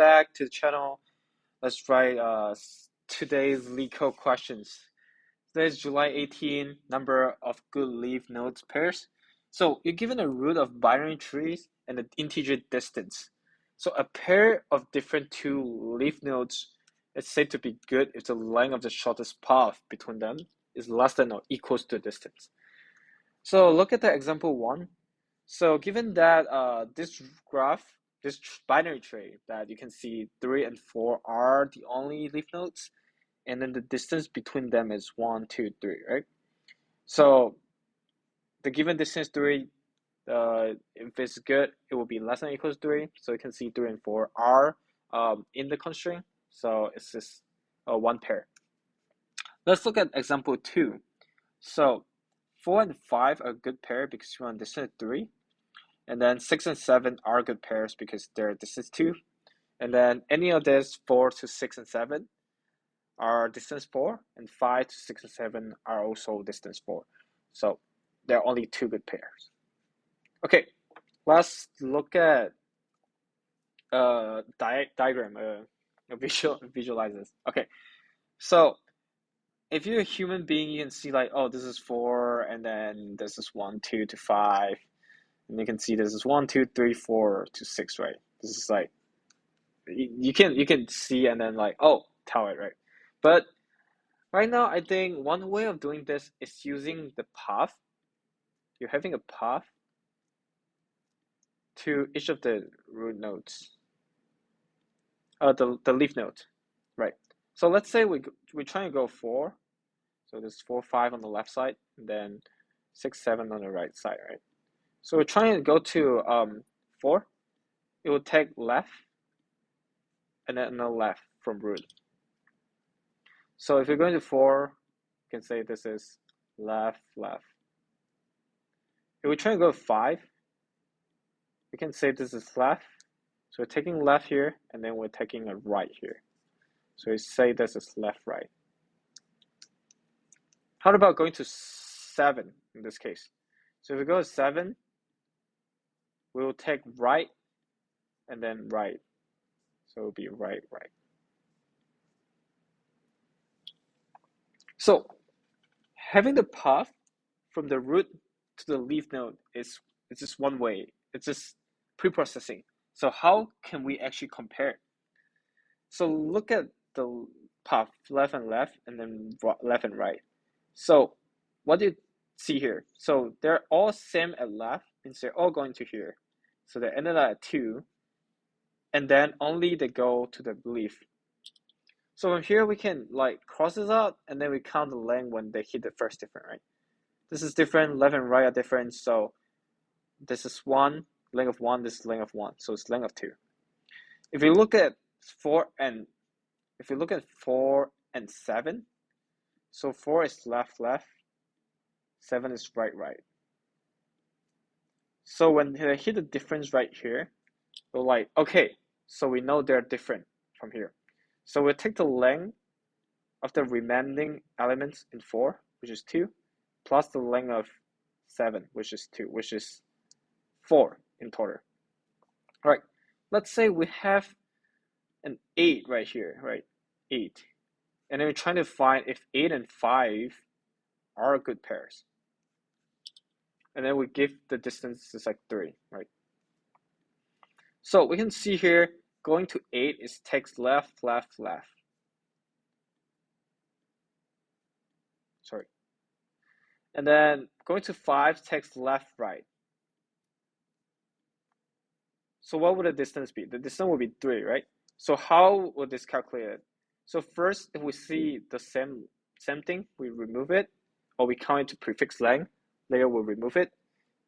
back to the channel. Let's write today's LeetCode questions. Today's July 18, number of good leaf nodes pairs. So you're given a root of binary trees and an integer distance. So a pair of different two leaf nodes is said to be good if the length of the shortest path between them is less than or equals to the distance. So look at the example 1. So given that this graph, this binary tree that you can see 3 and 4 are the only leaf nodes, and then the distance between them is 1, 2, 3, right? So the given distance 3, if it's good, it will be less than or equals 3. So you can see 3 and 4 are in the constraint. So it's just one pair. Let's look at example 2. So 4 and 5 are a good pair because you want distance 3. And then 6 and 7 are good pairs because they're distance 2. And then any of this 4 to 6 and 7 are distance 4. And 5 to 6 and 7 are also distance 4. So there are only 2 good pairs. Okay, let's look at a diagram, visualize this. Okay, so if you're a human being, you can see like, oh, this is 4, and then this is 1, 2 to 5. And you can see this is 1, 2, 3, 4 to 6, right? This is like you can see and then like, oh, tell it, right? But right now, I think one way of doing this is using the path. You're having a path to each of the root nodes, the leaf node, right? So let's say we try to go 4. So there's 4, 5 on the left side, and then 6, 7 on the right side, right? So we're trying to go to 4. It will take left, and then another left from root. So if you're going to 4, you can say this is left, left. If we try to go 5, we can say this is left. So we're taking left here, and then we're taking a right here. So we say this is left, right. How about going to 7 in this case? So if we go to 7, we will take right, and then right. So it will be right, right. So having the path from the root to the leaf node is just one way. It's just pre-processing. So how can we actually compare? So look at the path left and left, and then left and right. So what do you see here? So they're all same at left, means they're all going to here. So they ended up at 2, and then only they go to the leaf. So from here we can like cross this out, and then we count the length when they hit the first different, right? This is different, left and right are different, so this is 1, length of 1, this is length of 1, so it's length of 2. If you look at 4 and 7, so 4 is left, left, 7 is right, right. So when they hit the difference right here, we're like, okay, so we know they're different from here. So we'll take the length of the remaining elements in 4, which is 2, plus the length of 7, which is 2, which is 4 in total. All right, let's say we have an 8 right here, right? 8. And then we're trying to find if 8 and 5 are good pairs. And then we give the distance is like 3, right? So we can see here, going to 8 is takes left, left, left. Sorry. And then going to 5 takes left, right. So what would the distance be? The distance would be 3, right? So how would this calculate? So first, if we see the same thing, we remove it, or we count it to prefix length. Later we'll remove it,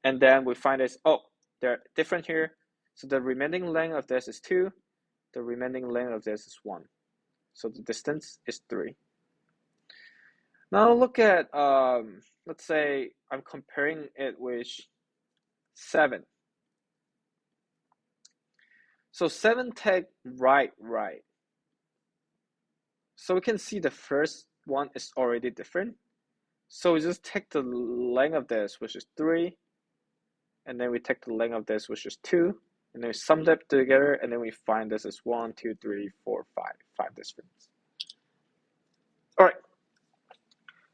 and then we find this. Oh, they're different here. So the remaining length of this is 2. The remaining length of this is 1. So the distance is 3. Now look at let's say I'm comparing it with 7. So 7 take right, right. So we can see the first one is already different. So we just take the length of this, which is 3, and then we take the length of this, which is 2, and then we sum them together, and then we find this is 1, 2, 3, 4, 5, 5 difference. All right,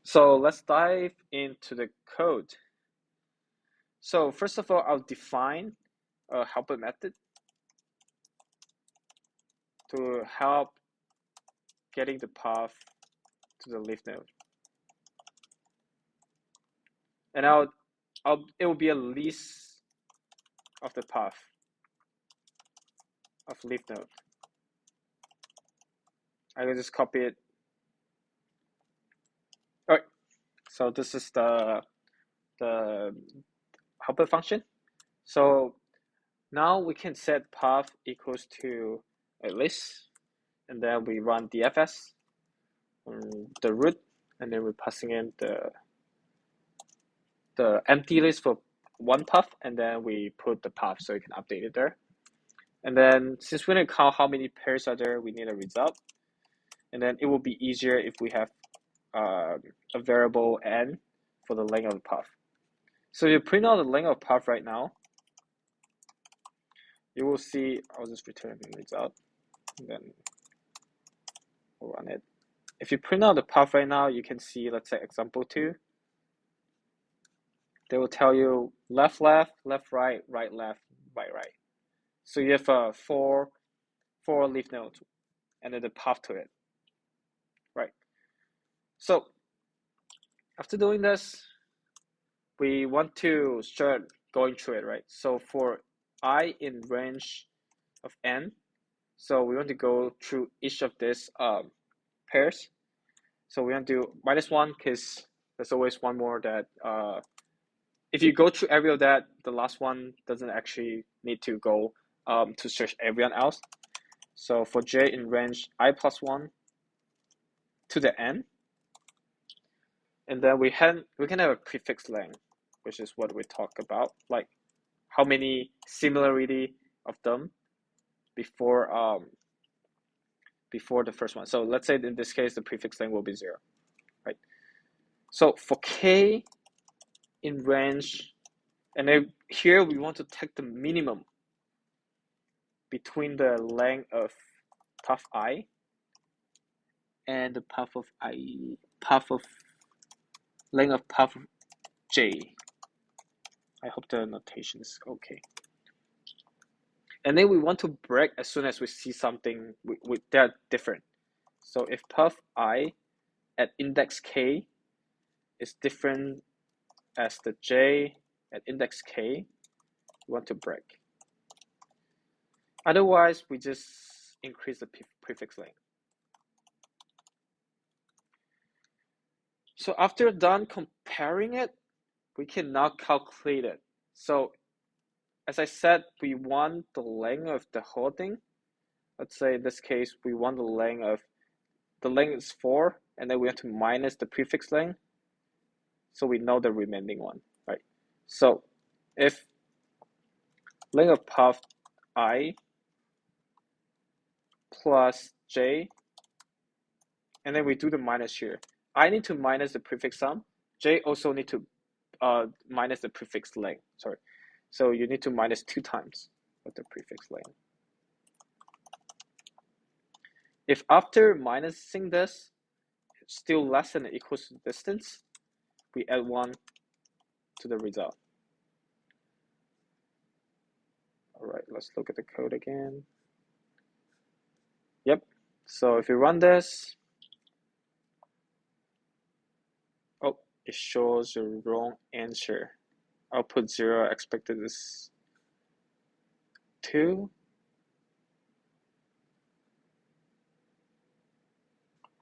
so let's dive into the code. So first of all, I'll define a helper method to help getting the path to the leaf node, and it will be a list of the path of leaf node. I can just copy it. All right, so this is the helper function. So now we can set path equals to a list, and then we run dfs on the root, and then we're passing in the empty list for one path, and then we put the path so you can update it there. And then since we need to count how many pairs are there, we need a result. And then it will be easier if we have a variable n for the length of the path. So you print out the length of path right now, you will see, I'll just return the result, and then we'll run it. If you print out the path right now, you can see, let's say example 2. They will tell you left, left, left, right, right, left, right, right. So you have four leaf nodes and then the path to it, right? So after doing this, we want to start going through it, right? So for I in range of n, so we want to go through each of these pairs. So we want to do -1 because there's always one more that if you go through every of that, the last one doesn't actually need to go to search everyone else. So for j in range I plus 1 to the n, and then we can have a prefix length, which is what we talk about, like how many similarity of them before the first one. So let's say in this case the prefix length will be 0, right? So for k in range, and then here we want to take the minimum between the length of path I and the path of length of path of j. I hope the notation is okay. And then we want to break as soon as we see something they're different. So if path I at index k is different as the j at index k, we want to break. Otherwise, we just increase the prefix length. So after done comparing it, we can now calculate it. So as I said, we want the length of the whole thing. Let's say in this case, we want the length is 4, and then we have to minus the prefix length, so we know the remaining one, right? So if length of path I plus j, and then we do the minus here. I need to minus the prefix sum. J also need to minus the prefix length. Sorry. So you need to minus 2 times of the prefix length. If after minusing this, it's still less than or equals to the distance, we add 1 to the result. All right, let's look at the code again. Yep. So if you run this, oh, it shows the wrong answer. Output 0, expected is 2.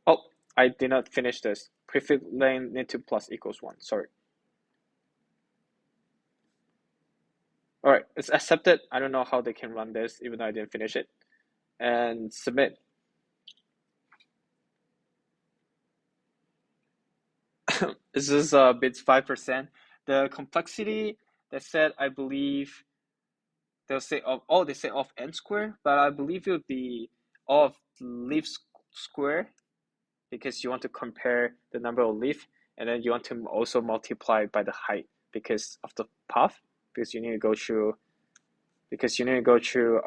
Oh, I did not finish this. Prefix length need to plus equals 1. Sorry. All right, it's accepted. I don't know how they can run this, even though I didn't finish it. And submit. This is bits 5%. The complexity they said, I believe they'll say they say of n square, but I believe it would be of leaf square, because you want to compare the number of leaf, and then you want to also multiply by the height because of the path, because you need to go through because you need to go through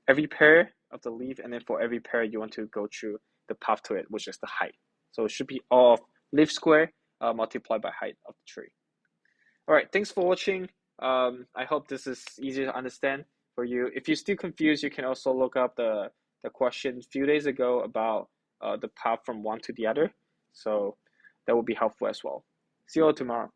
every pair of the leaf, and then for every pair you want to go through the path to it, which is the height. So it should be all of leaf square multiplied by height of the tree. All right, thanks for watching. I hope this is easy to understand for you. If you're still confused, you can also look up the question a few days ago about the path from one to the other. So that will be helpful as well. See you all tomorrow.